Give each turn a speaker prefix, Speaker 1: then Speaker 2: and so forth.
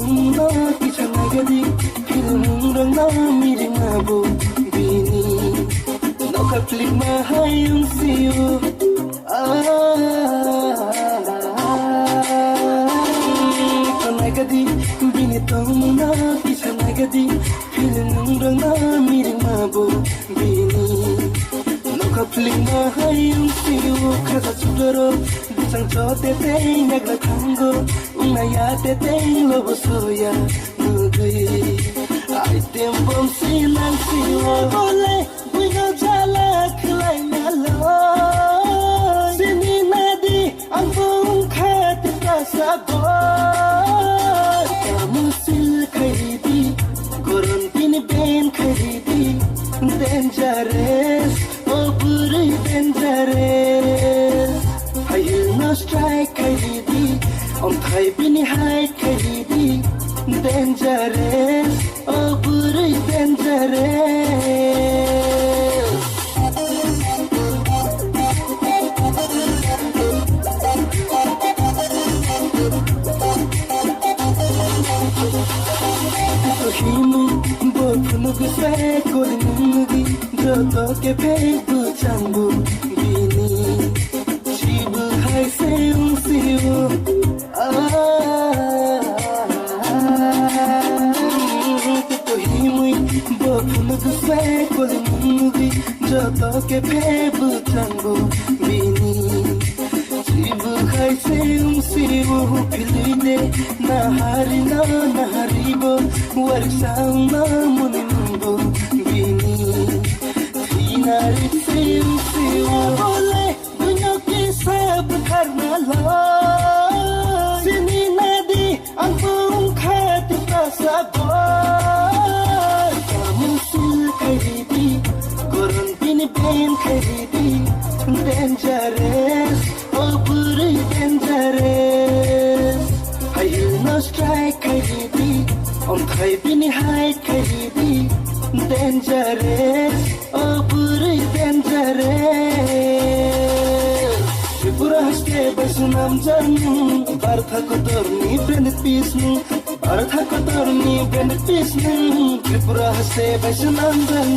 Speaker 1: na kichana gadi film rang na miring na bo bini no ka click ma hayung siu kana gadi bini tong na kichana gadi film rang na miring na bo bini no ka click ma hayung siu khaza chudaro sang cho te te nyak la thango una ya te te lo bosoya nugui ai tem bom sinan siwa ole we go jala khlai na lo sini nadi ang bung khat ka sa bo musil khaidi goron tin ben khaidi dangerous oh puri dangerous I will not strike khaidi on thai bini hide khaidi dangerous oh puri dangerous to himu bo phunu ke se kolingi do to ke pe bu chambu bini chibu hai se un siu to himu bo phunu ke se kolingi do to ke pe bu chambu bini chibu hai se un siu pilide na haribo warsang na munimbo bini thinari siu ole dunyo ki sab karna lo sini nadi ang bung khat ka sabo musil khaidi goron bin ben khaidi dangerous oh puri dangerous I will not strike khaidi on thai bini hide khaidi dangerous oh puri dangerous pura haste basunam jan bartha ko torni brand pisnu bartha ko torni brand pisnu pura haste basunam jan